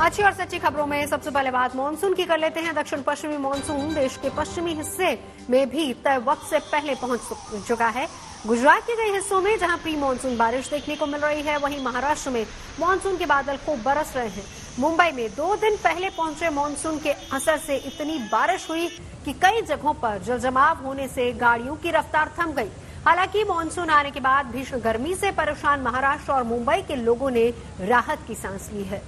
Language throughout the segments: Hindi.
अच्छी और सच्ची खबरों में सबसे पहले बात मानसून की कर लेते हैं। दक्षिण पश्चिमी मानसून देश के पश्चिमी हिस्से में भी तय वक्त से पहले पहुंच चुका है। गुजरात के कई हिस्सों में जहां प्री मानसून बारिश देखने को मिल रही है, वहीं महाराष्ट्र में मानसून के बादल खूब बरस रहे हैं। मुंबई में 2 दिन पहले पहुंचे मानसून के असर से इतनी बारिश हुई कि कई जगहों पर जलजमाव होने से गाड़ियों की रफ्तार थम गई। हालांकि मानसून आने के बाद भीषण गर्मी से परेशान महाराष्ट्र और मुंबई के लोगों ने राहत की सांस ली है।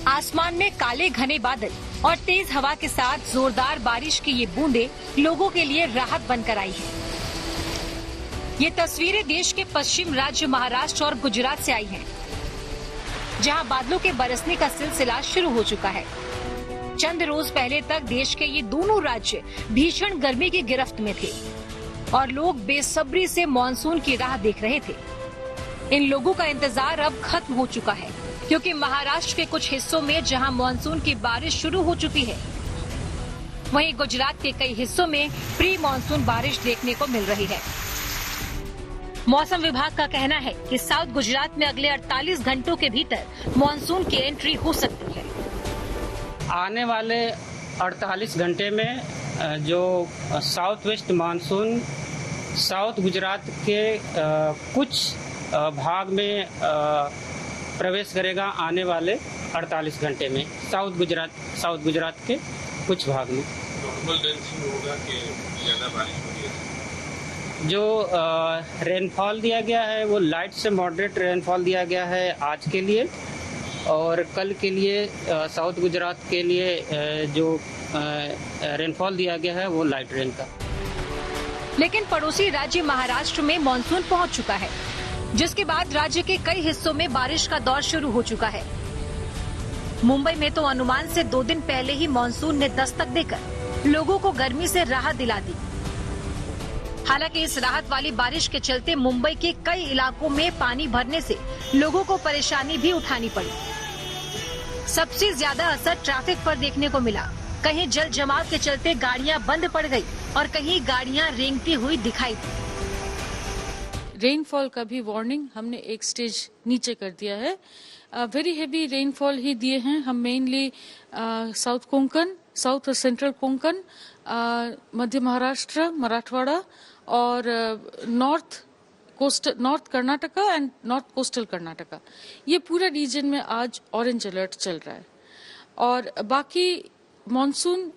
आसमान में काले घने बादल और तेज हवा के साथ जोरदार बारिश की ये बूंदें लोगों के लिए राहत बनकर आई है। ये तस्वीरें देश के पश्चिम राज्य महाराष्ट्र और गुजरात से आई हैं, जहां बादलों के बरसने का सिलसिला शुरू हो चुका है। चंद रोज पहले तक देश के ये दोनों राज्य भीषण गर्मी की गिरफ्त में थे और लोग बेसब्री से मानसून की राह देख रहे थे। इन लोगों का इंतजार अब खत्म हो चुका है, क्योंकि महाराष्ट्र के कुछ हिस्सों में जहां मानसून की बारिश शुरू हो चुकी है, वहीं गुजरात के कई हिस्सों में प्री मानसून बारिश देखने को मिल रही है। मौसम विभाग का कहना है कि साउथ गुजरात में अगले 48 घंटों के भीतर मानसून की एंट्री हो सकती है। आने वाले 48 घंटे में जो south west monsoon south Gujarat के कुछ भाग में प्रवेश करेगा। आने वाले 48 घंटे में साउथ गुजरात के कुछ भाग में नॉर्मल डेंसिंग होगा कि ज्यादा बारिश होगी। जो रेनफॉल दिया गया है वो लाइट से मॉडरेट रेनफॉल दिया गया है आज के लिए, और कल के लिए साउथ गुजरात के लिए जो रेनफॉल दिया गया है वो लाइट रेन का। लेकिन पड़ोसी राज्य महाराष्ट्र में मानसून पहुंच चुका है, जिसके बाद राज्य के कई हिस्सों में बारिश का दौर शुरू हो चुका है। मुंबई में तो अनुमान से 2 दिन पहले ही मानसून ने दस्तक देकर लोगों को गर्मी से राहत दिला दी। हालांकि इस राहत वाली बारिश के चलते मुंबई के कई इलाकों में पानी भरने से लोगों को परेशानी भी उठानी पड़ी। सबसे ज्यादा असर ट्रैफिक पर देखने को मिला। कहीं जल जमाव के चलते गाड़ियां बंद पड़ गई और कहीं गाड़ियां रेंगती हुई दिखाई दी। रेनफॉल का भी वार्निंग हमने एक स्टेज नीचे कर दिया है। वेरी हेवी रेनफॉल ही दिए हैं हम मेनली साउथ कोंकण, साउथ और सेंट्रल कोंकण, मध्य महाराष्ट्र, मराठवाड़ा और north Karnataka and north coastal Karnataka. ये पूरा रीजन में आज ऑरेंज अलर्ट चल रहा है। और बाकी मॉनसून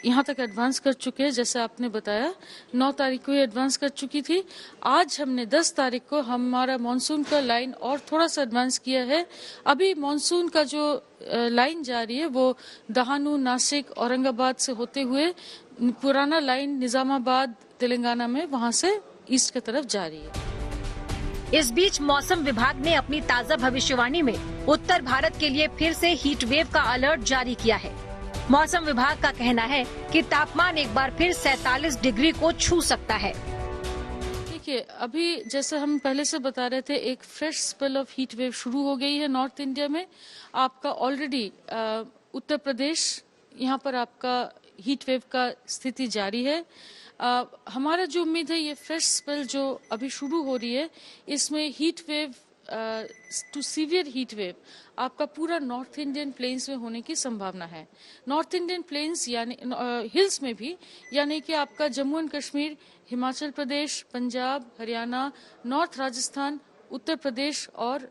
यहाँ तक एडवांस कर चुके हैं, जैसे आपने बताया 9 तारीख को ही एडवांस कर चुकी थी। आज हमने 10 तारीख को हमारा मॉनसून का लाइन और थोड़ा सा एडवांस किया है। अभी मॉनसून का जो लाइन जा रही है वो दहानू, नासिक, औरंगाबाद से होते हुए पुराना लाइन निजामाबाद, तेलंगाना में वहाँ से ईस्ट की तरफ जा रही है। इस बीच मौसम विभाग ने अपनी ताज़ा भविष्यवाणी में उत्तर भारत के लिए फिर से हीट वेव का अलर्ट जारी किया है। मौसम विभाग का कहना है कि तापमान एक बार फिर 47 डिग्री को छू सकता है। देखिए, अभी जैसे हम पहले से बता रहे थे, एक fresh spell of heat wave शुरू हो गई है नॉर्थ इंडिया में। आपका ऑलरेडी उत्तर प्रदेश, यहाँ पर आपका हीट वेव का स्थिति जारी है। हमारा जो उम्मीद है, ये फ्रेश स्पेल जो अभी शुरू हो रही है, इसमें heat wave to severe heat wave आपका पूरा नॉर्थ इंडियन प्लेन्स में होने की संभावना है। नॉर्थ इंडियन प्लेन्स यानी हिल्स में भी, यानी कि आपका जम्मू एंड कश्मीर, हिमाचल प्रदेश, पंजाब, हरियाणा, नॉर्थ राजस्थान, उत्तर प्रदेश और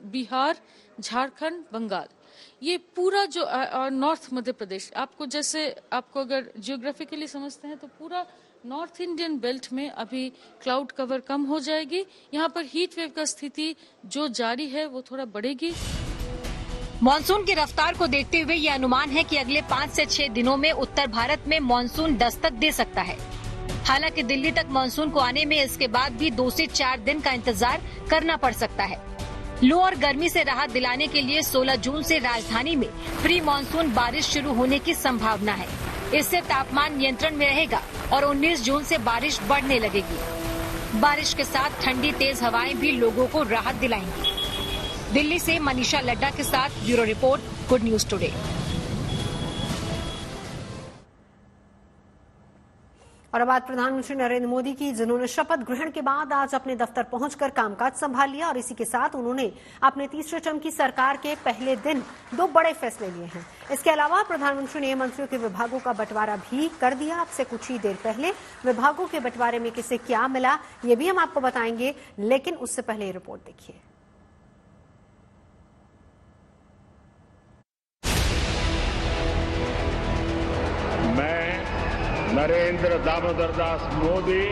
बिहार, झारखंड, बंगाल, ये पूरा जो नॉर्थ मध्य प्रदेश, आपको अगर जियोग्राफिकली समझते हैं तो पूरा नॉर्थ इंडियन बेल्ट में अभी क्लाउड कवर कम हो जाएगी। यहाँ पर हीट वेव का स्थिति जो जारी है वो थोड़ा बढ़ेगी। मानसून की रफ्तार को देखते हुए ये अनुमान है कि अगले 5 से 6 दिनों में उत्तर भारत में मानसून दस्तक दे सकता है। हालांकि दिल्ली तक मानसून को आने में इसके बाद भी 2 से 4 दिन का इंतजार करना पड़ सकता है। लू और गर्मी से राहत दिलाने के लिए 16 जून से राजधानी में प्री मानसून बारिश शुरू होने की संभावना है। इससे तापमान नियंत्रण में रहेगा और 19 जून से बारिश बढ़ने लगेगी। बारिश के साथ ठंडी तेज हवाएं भी लोगों को राहत दिलाएंगी। दिल्ली से मनीषा लड्डा के साथ bureau report, good news today. और अब बात प्रधानमंत्री नरेंद्र मोदी की, जिन्होंने शपथ ग्रहण के बाद आज अपने दफ्तर पहुंचकर कामकाज संभाल लिया और इसी के साथ उन्होंने अपने तीसरे टर्म की सरकार के पहले दिन 2 बड़े फैसले लिए हैं। इसके अलावा प्रधानमंत्री ने मंत्रियों के विभागों का बंटवारा भी कर दिया। अब से कुछ ही देर पहले विभागों के बंटवारे में किसे क्या मिला ये भी हम आपको बताएंगे, लेकिन उससे पहले ये रिपोर्ट देखिए। नरेंद्र दामोदर दास मोदी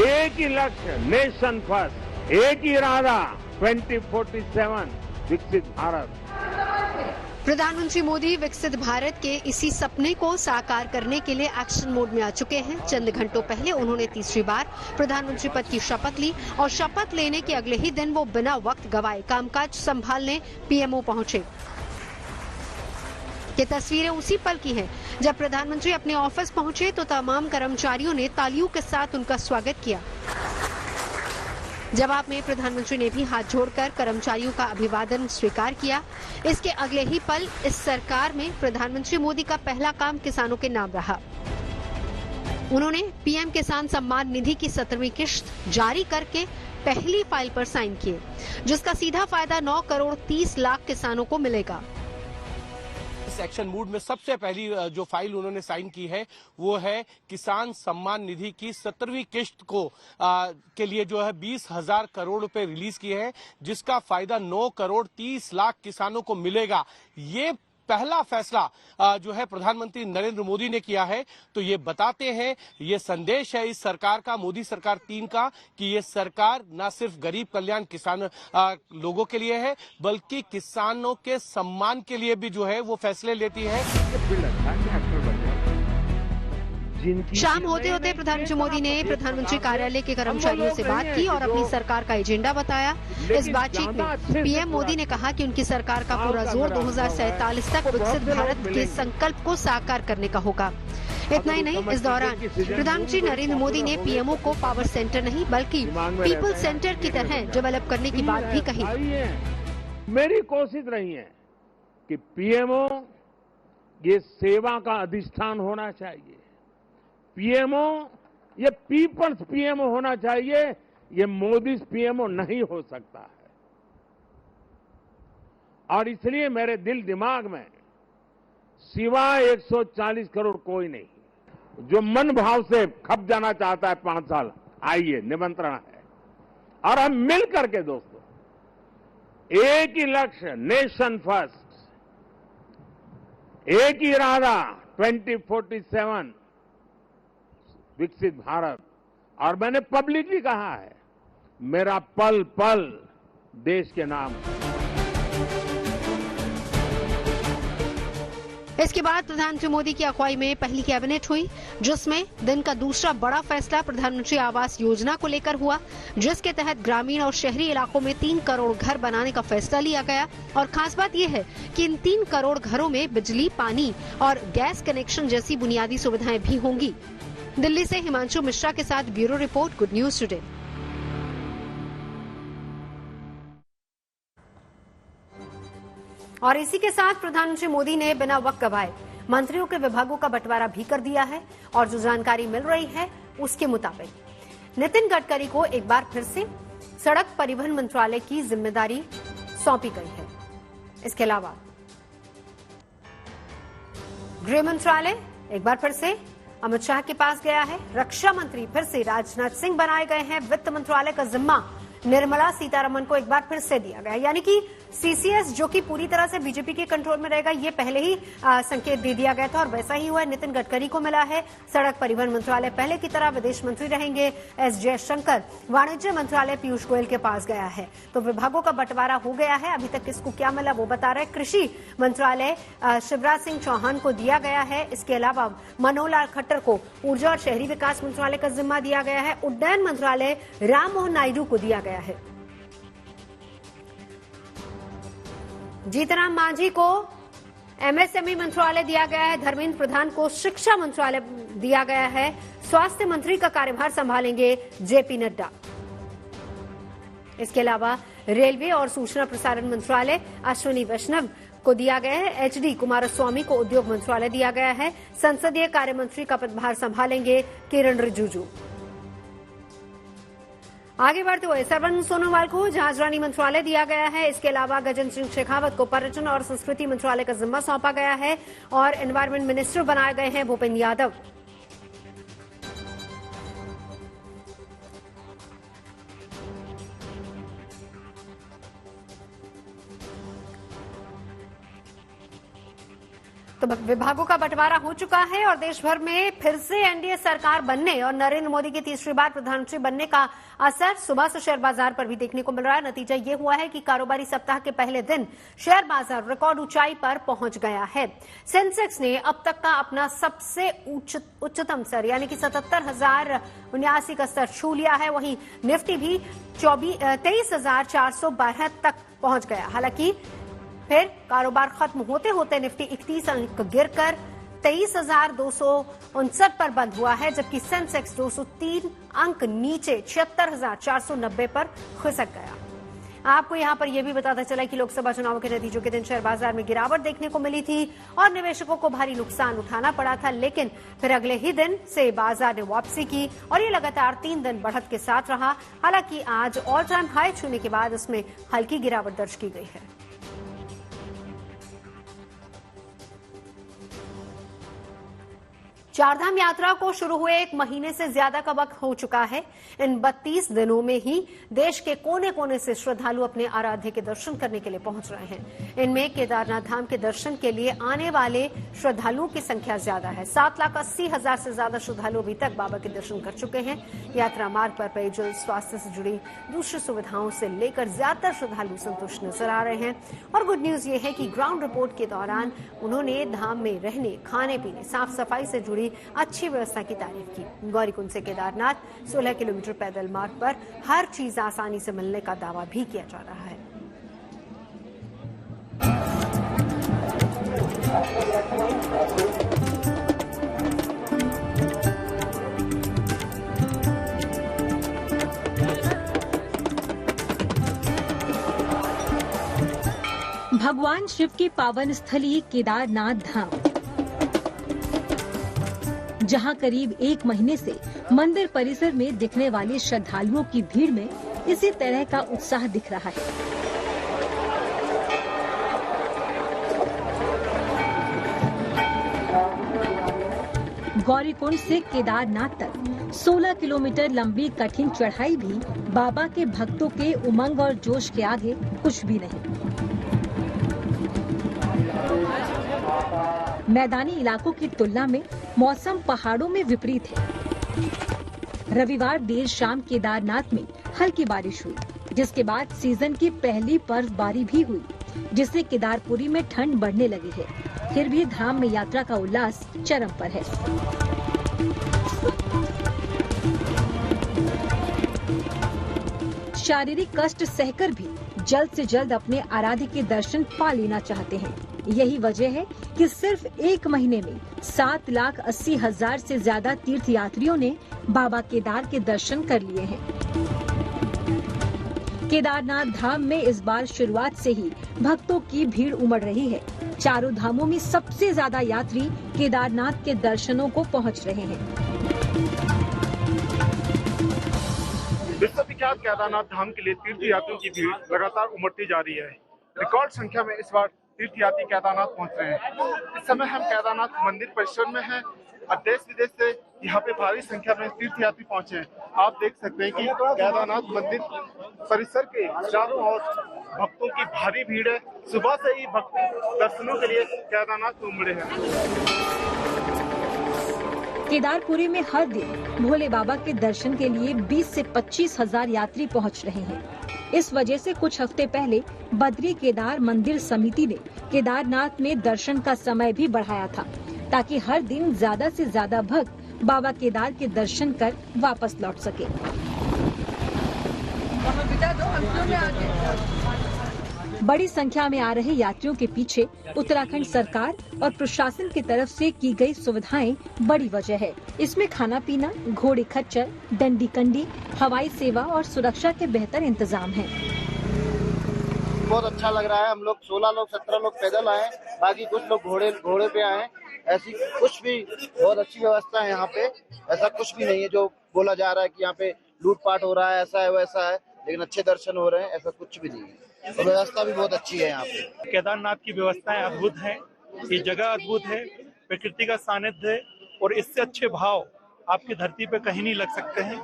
एक ही लक्ष्य, नेशन फर्स्ट, एक ही इरादा, 2047 विकसित भारत। प्रधानमंत्री मोदी विकसित भारत के इसी सपने को साकार करने के लिए एक्शन मोड में आ चुके हैं। चंद घंटों पहले उन्होंने तीसरी बार प्रधानमंत्री पद की शपथ ली और शपथ लेने के अगले ही दिन वो बिना वक्त गवाए कामकाज संभालने पीएमओ पहुंचे। ये तस्वीरें उसी पल की हैं जब प्रधानमंत्री अपने ऑफिस पहुंचे तो तमाम कर्मचारियों ने तालियों के साथ उनका स्वागत किया। जवाब में प्रधानमंत्री ने भी हाथ जोड़कर कर्मचारियों का अभिवादन स्वीकार किया। इसके अगले ही पल इस सरकार में प्रधानमंत्री मोदी का पहला काम किसानों के नाम रहा। उन्होंने पीएम किसान सम्मान निधि की 17वीं किश्त जारी करके पहली फाइल पर साइन किए, जिसका सीधा फायदा 9 करोड़ 30 लाख किसानों को मिलेगा। इस एक्शन मूड में सबसे पहली जो फाइल उन्होंने साइन की है वो है किसान सम्मान निधि की 17वीं किश्त को के लिए जो है 20,000 करोड़ रुपए रिलीज किए हैं, जिसका फायदा 9 करोड़ 30 लाख किसानों को मिलेगा। ये पहला फैसला जो है प्रधानमंत्री नरेंद्र मोदी ने किया है। तो ये बताते हैं, ये संदेश है इस सरकार का, मोदी सरकार 3 का, कि ये सरकार न सिर्फ गरीब कल्याण किसान लोगों के लिए है, बल्कि किसानों के सम्मान के लिए भी जो है वो फैसले लेती है। शाम होते होते प्रधानमंत्री मोदी ने प्रधानमंत्री कार्यालय के कर्मचारियों से बात की और अपनी सरकार का एजेंडा बताया। इस बातचीत में पीएम मोदी ने कहा कि उनकी सरकार का पूरा जोर 2047 तक विकसित भारत के संकल्प को साकार करने का होगा। इतना ही नहीं, इस दौरान प्रधानमंत्री नरेंद्र मोदी ने पीएमओ को पावर सेंटर नहीं बल्कि पीपल सेंटर की तरह डेवलप करने की बात भी कही। मेरी कोशिश रही है कि पीएमओ ये सेवा का अधिष्ठान होना चाहिए। पीएमओ ये पीपल्स पीएमओ होना चाहिए, ये मोदी पीएमओ नहीं हो सकता है। और इसलिए मेरे दिल दिमाग में सिवाय 140 करोड़ कोई नहीं। जो मन भाव से खप जाना चाहता है 5 साल, आइए, निमंत्रण है। और हम मिल करके दोस्तों एक ही लक्ष्य, नेशन फर्स्ट, एक ही इरादा, 2047 विकसित भारत। और मैंने पब्लिकली कहा है, मेरा पल पल देश के नाम। इसके बाद प्रधानमंत्री मोदी की अगुवाई में पहली कैबिनेट हुई, जिसमें दिन का दूसरा बड़ा फैसला प्रधानमंत्री आवास योजना को लेकर हुआ, जिसके तहत ग्रामीण और शहरी इलाकों में 3 करोड़ घर बनाने का फैसला लिया गया। और खास बात यह है कि इन 3 करोड़ घरों में बिजली, पानी और गैस कनेक्शन जैसी बुनियादी सुविधाएं भी होंगी। दिल्ली से हिमांशु मिश्रा के साथ bureau report, good news today. और इसी के साथ प्रधानमंत्री मोदी ने बिना वक्त गवाए मंत्रियों के विभागों का बंटवारा भी कर दिया है। और जो जानकारी मिल रही है उसके मुताबिक नितिन गडकरी को एक बार फिर से सड़क परिवहन मंत्रालय की जिम्मेदारी सौंपी गई है। इसके अलावा गृह मंत्रालय एक बार फिर से अमित शाह के पास गया है। रक्षा मंत्री फिर से राजनाथ सिंह बनाए गए हैं। वित्त मंत्रालय का जिम्मा निर्मला सीतारमण को एक बार फिर से दिया गया, यानी कि सीसीएस जो कि पूरी तरह से बीजेपी के कंट्रोल में रहेगा, ये पहले ही संकेत दे दिया गया था और वैसा ही हुआ है। नितिन गडकरी को मिला है सड़क परिवहन मंत्रालय पहले की तरह, विदेश मंत्री रहेंगे एस जयशंकर, वाणिज्य मंत्रालय पीयूष गोयल के पास गया है। तो विभागों का बंटवारा हो गया है। अभी तक किसको क्या मिला वो बता रहे। कृषि मंत्रालय शिवराज सिंह चौहान को दिया गया है। इसके अलावा मनोहर लाल खट्टर को ऊर्जा और शहरी विकास मंत्रालय का जिम्मा दिया गया है। उड्डयन मंत्रालय राम मोहन नायडू को दिया गया है। जीतनराम मांझी को एमएसएमई मंत्रालय दिया गया है। धर्मेंद्र प्रधान को शिक्षा मंत्रालय दिया गया है। स्वास्थ्य मंत्री का कार्यभार संभालेंगे जेपी नड्डा। इसके अलावा रेलवे और सूचना प्रसारण मंत्रालय अश्विनी वैष्णव को दिया गया है। एचडी कुमारस्वामी को उद्योग मंत्रालय दिया गया है। संसदीय कार्य मंत्री का पदभार संभालेंगे किरण रिजिजू। आगे बढ़ते हुए सर्बानंद सोनोवाल को जहाजरानी मंत्रालय दिया गया है। इसके अलावा गजेंद्र सिंह शेखावत को पर्यटन और संस्कृति मंत्रालय का जिम्मा सौंपा गया है और एनवायरमेंट मिनिस्टर बनाए गए हैं भूपेंद्र यादव। तो विभागों का बंटवारा हो चुका है और देश भर में फिर से एनडीए सरकार बनने और नरेंद्र मोदी की तीसरी बार प्रधानमंत्री बनने का असर सुबह से शेयर बाजार पर भी देखने को मिल रहा है। नतीजा ये हुआ है कि कारोबारी सप्ताह के पहले दिन शेयर बाजार रिकॉर्ड ऊंचाई पर पहुंच गया है। सेंसेक्स ने अब तक का अपना सबसे उच्चतम स्तर यानी कि 77,079 का स्तर छू लिया है। वहीं निफ्टी भी 23,412 तक पहुंच गया। हालांकि फिर कारोबार खत्म होते होते निफ्टी 31 अंक गिरकर 23,259 पर बंद हुआ है, जबकि सेंसेक्स 203 अंक नीचे 76,490 पर खिसक गया। आपको यहां पर यह भी बताता चला कि लोकसभा चुनाव के नतीजों के दिन शेयर बाजार में गिरावट देखने को मिली थी और निवेशकों को भारी नुकसान उठाना पड़ा था, लेकिन फिर अगले ही दिन से बाजार ने वापसी की और ये लगातार 3 दिन बढ़त के साथ रहा। हालांकि आज ऑल टाइम हाई छूने के बाद इसमें हल्की गिरावट दर्ज की गई है। चारधाम यात्रा को शुरू हुए 1 महीने से ज्यादा का वक्त हो चुका है। इन 32 दिनों में ही देश के कोने कोने से श्रद्धालु अपने आराध्य के दर्शन करने के लिए पहुंच रहे हैं। इनमें केदारनाथ धाम के दर्शन के लिए आने वाले श्रद्धालुओं की संख्या ज्यादा है। 7,80,000 से ज्यादा श्रद्धालु अभी तक बाबा के दर्शन कर चुके हैं। यात्रा मार्ग पर पेयजल, स्वास्थ्य से जुड़ी दूसरी सुविधाओं से लेकर ज्यादातर श्रद्धालु संतुष्ट नजर आ रहे हैं। और गुड न्यूज ये है कि ग्राउंड रिपोर्ट के दौरान उन्होंने धाम में रहने, खाने पीने, साफ सफाई से जुड़ी अच्छी व्यवस्था की तारीफ की। गौरीकुंड से केदारनाथ 16 किलोमीटर पैदल मार्ग पर हर चीज आसानी से मिलने का दावा भी किया जा रहा है। भगवान शिव की पावन स्थली केदारनाथ धाम, जहां करीब 1 महीने से मंदिर परिसर में दिखने वाले श्रद्धालुओं की भीड़ में इसी तरह का उत्साह दिख रहा है। गौरीकुंड से केदारनाथ तक 16 किलोमीटर लंबी कठिन चढ़ाई भी बाबा के भक्तों के उमंग और जोश के आगे कुछ भी नहीं। मैदानी इलाकों की तुलना में मौसम पहाड़ों में विपरीत है। रविवार देर शाम केदारनाथ में हल्की बारिश हुई, जिसके बाद सीजन की पहली बर्फबारी भी हुई, जिससे केदारपुरी में ठंड बढ़ने लगी है। फिर भी धाम में यात्रा का उल्लास चरम पर है। शारीरिक कष्ट सहकर भी जल्द से जल्द अपने आराध्य के दर्शन पा लेना चाहते हैं। यही वजह है कि सिर्फ 1 महीने में 7,80,000 से ज्यादा तीर्थ यात्रियों ने बाबा केदार के दर्शन कर लिए हैं। केदारनाथ धाम में इस बार शुरुआत से ही भक्तों की भीड़ उमड़ रही है। चारों धामों में सबसे ज्यादा यात्री केदारनाथ के दर्शनों को पहुंच रहे हैं। विश्वविख्यात केदारनाथ धाम के लिए तीर्थ यात्रियों की भीड़ लगातार उमड़ती जा रही है। रिकॉर्ड संख्या में इस बार तीर्थयात्री केदारनाथ पहुंच रहे हैं। इस समय हम केदारनाथ मंदिर परिसर में हैं और देश विदेश से यहाँ पे भारी संख्या में तीर्थयात्री पहुंचे हैं। आप देख सकते हैं कि केदारनाथ मंदिर परिसर के चारों ओर भक्तों की भारी भीड़ है। सुबह से ही भक्त दर्शनों के लिए केदारनाथ में उमड़े हैं। केदारपुरी में हर दिन भोले बाबा के दर्शन के लिए 20 से 25,000 यात्री पहुंच रहे हैं। इस वजह से कुछ हफ्ते पहले बद्री केदार मंदिर समिति ने केदारनाथ में दर्शन का समय भी बढ़ाया था, ताकि हर दिन ज्यादा से ज्यादा भक्त बाबा केदार के दर्शन कर वापस लौट सके। बड़ी संख्या में आ रहे यात्रियों के पीछे उत्तराखंड सरकार और प्रशासन की तरफ से की गई सुविधाएं बड़ी वजह है। इसमें खाना पीना, घोड़े खच्चर, डंडी कंडी, हवाई सेवा और सुरक्षा के बेहतर इंतजाम हैं। बहुत अच्छा लग रहा है। हम लोग 16 लोग 17 लोग पैदल आए, बाकी कुछ लोग घोड़े पे आए। ऐसी कुछ भी बहुत अच्छी व्यवस्था है यहाँ पे। ऐसा कुछ भी नहीं है जो बोला जा रहा है कि यहाँ पे लूटपाट हो रहा है, ऐसा है वैसा है, लेकिन अच्छे दर्शन हो रहे हैं, ऐसा कुछ भी नहीं है। तो व्यवस्था भी बहुत अच्छी है यहाँ पे। केदारनाथ की व्यवस्थाएं अद्भुत हैं, ये जगह अद्भुत है, प्रकृति का सानिध्य है और इससे अच्छे भाव आपकी धरती पे कहीं नहीं लग सकते हैं।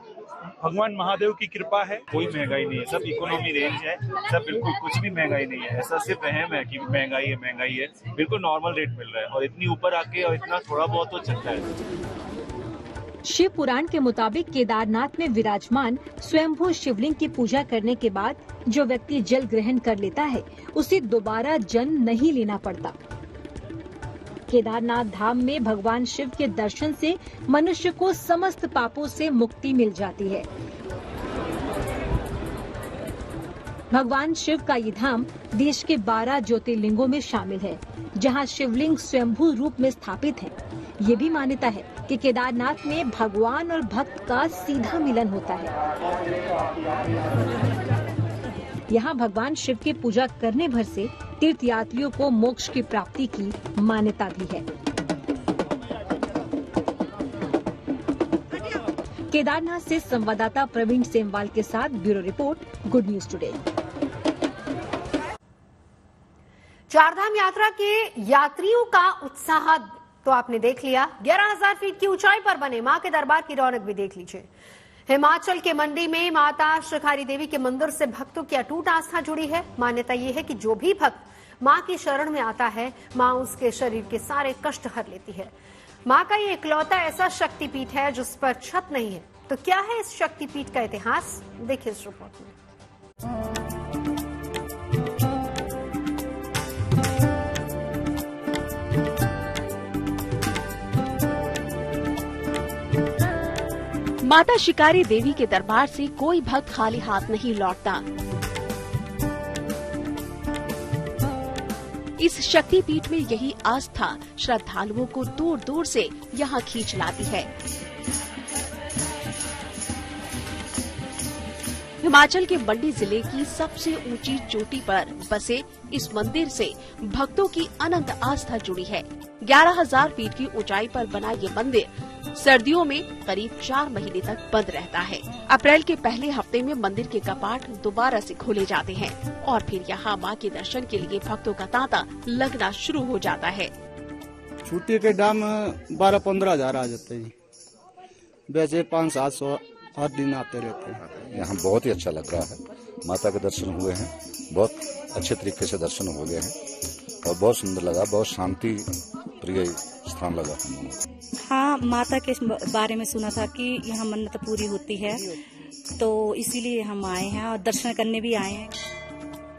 भगवान महादेव की कृपा है। कोई महंगाई नहीं है, सब इकोनॉमी रेंज है, सब बिल्कुल कुछ भी महंगाई नहीं है। ऐसा सिर्फ वहम है कि महंगाई है, बिल्कुल नॉर्मल रेट मिल रहा है और इतनी ऊपर आके और इतना थोड़ा बहुत तो चलता है। शिव पुराण के मुताबिक केदारनाथ में विराजमान स्वयंभू शिवलिंग की पूजा करने के बाद जो व्यक्ति जल ग्रहण कर लेता है उसे दोबारा जन्म नहीं लेना पड़ता। केदारनाथ धाम में भगवान शिव के दर्शन से मनुष्य को समस्त पापों से मुक्ति मिल जाती है। भगवान शिव का ये धाम देश के 12 ज्योतिर्लिंगों में शामिल है, जहां शिवलिंग स्वयंभू रूप में स्थापित है। ये भी मान्यता है कि केदारनाथ में भगवान और भक्त का सीधा मिलन होता है। यहाँ भगवान शिव की पूजा करने भर से तीर्थ यात्रियों को मोक्ष की प्राप्ति की मान्यता भी है। केदारनाथ से संवाददाता प्रवीण सेमवाल के साथ bureau report, good news today. Chardham यात्रा के यात्रियों का उत्साह तो आपने देख लिया। 11,000 फीट की ऊंचाई पर बने मां के दरबार की रौनक भी देख लीजिए। हिमाचल के मंडी में माता श्रीखारी देवी के मंदिर से भक्तों की अटूट आस्था जुड़ी है। मान्यता ये है कि जो भी भक्त मां की शरण में आता है, मां उसके शरीर के सारे कष्ट हर लेती है। मां का ये इकलौता ऐसा शक्तिपीठ है जिस पर छत नहीं है। तो क्या है इस शक्तिपीठ का इतिहास, देखिए इस रिपोर्ट में। माता शिकारी देवी के दरबार से कोई भक्त खाली हाथ नहीं लौटता। इस शक्तिपीठ में यही आस्था श्रद्धालुओं को दूर दूर से यहाँ खींच लाती है। हिमाचल के मंडी जिले की सबसे ऊंची चोटी पर बसे इस मंदिर से भक्तों की अनंत आस्था जुड़ी है। 11,000 फीट की ऊंचाई पर बना ये मंदिर सर्दियों में करीब 4 महीने तक बंद रहता है। अप्रैल के पहले हफ्ते में मंदिर के कपाट दोबारा से खोले जाते हैं और फिर यहाँ माँ के दर्शन के लिए भक्तों का तांता लगना शुरू हो जाता है। छुट्टी के दाम 12-15 हजार आ जाते हैं, वैसे 500-700 हर दिन आते रहते हैं। यहाँ बहुत ही अच्छा लग रहा है। माता के दर्शन हुए हैं, बहुत अच्छे तरीके से दर्शन हो गए हैं और बहुत सुंदर लगा, बहुत शांति प्रिय स्थान लगा हम। हाँ, माता के बारे में सुना था कि यहाँ मन्नत पूरी होती है, तो इसीलिए हम आए हैं और दर्शन करने भी आए हैं।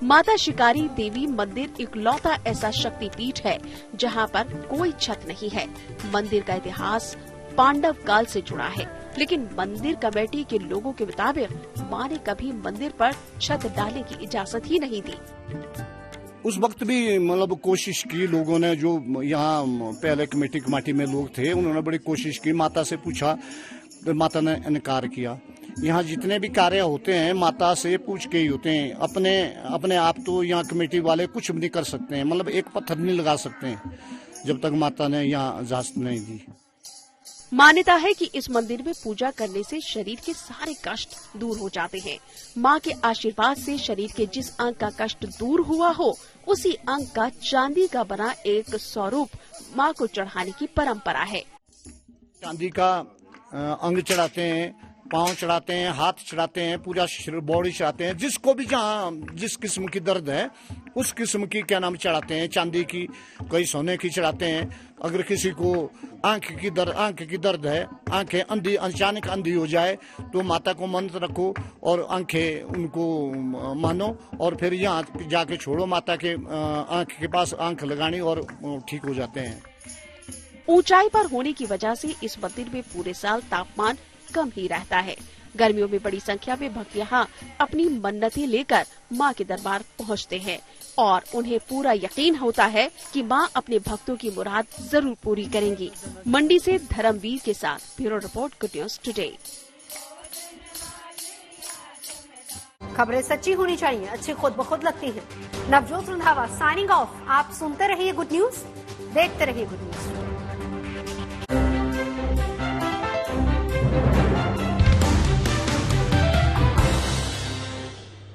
माता शिकारी देवी मंदिर इकलौता ऐसा शक्तिपीठ है जहाँ पर कोई छत नहीं है। मंदिर का इतिहास पांडव काल से जुड़ा है, लेकिन मंदिर कमेटी के लोगों के मुताबिक मां ने कभी मंदिर पर छत डालने की इजाजत ही नहीं दी। उस वक्त भी मतलब कोशिश की लोगों ने, जो यहाँ पहले कमेटी में लोग थे, उन्होंने बड़ी कोशिश की, माता से पूछा, माता ने इनकार किया। यहाँ जितने भी कार्य होते हैं माता से पूछ के ही होते हैं। अपने आप तो यहाँ कमेटी वाले कुछ भी नहीं कर सकते हैं, मतलब एक पत्थर नहीं लगा सकते हैं जब तक माता ने यहाँ इजाजत नहीं दी। मान्यता है कि इस मंदिर में पूजा करने से शरीर के सारे कष्ट दूर हो जाते हैं। मां के आशीर्वाद से शरीर के जिस अंग का कष्ट दूर हुआ हो, उसी अंग का चांदी का बना एक स्वरूप मां को चढ़ाने की परंपरा है। चांदी का अंग चढ़ाते हैं, पांव चढ़ाते हैं, हाथ चढ़ाते हैं, पूरा बॉडी चढ़ाते हैं। जिसको भी जहाँ जिस किस्म की दर्द है उस किस्म की क्या नाम चढ़ाते हैं। चांदी की, कई सोने की चढ़ाते हैं। अगर किसी को आंख की दर्द है, आंखें अंधी अचानक अंधी हो जाए तो माता को मंत्र रखो और आंखें उनको मानो और फिर यहाँ जाके छोड़ो, माता के आंख के पास आंख लगानी और ठीक हो जाते हैं। ऊंचाई पर होने की वजह से इस मंदिर में पूरे साल तापमान कम ही रहता है। गर्मियों में बड़ी संख्या में भक्त यहाँ अपनी मन्नतें लेकर मां के दरबार पहुँचते हैं और उन्हें पूरा यकीन होता है कि मां अपने भक्तों की मुराद जरूर पूरी करेंगी। मंडी से धर्मवीर के साथ bureau report, good news today. खबरें सच्ची होनी चाहिए, अच्छी खुद ब खुद लगती हैं। Navjot Randhawa signing off. आप सुनते रहिए गुड न्यूज, देखते रहिए गुड न्यूज।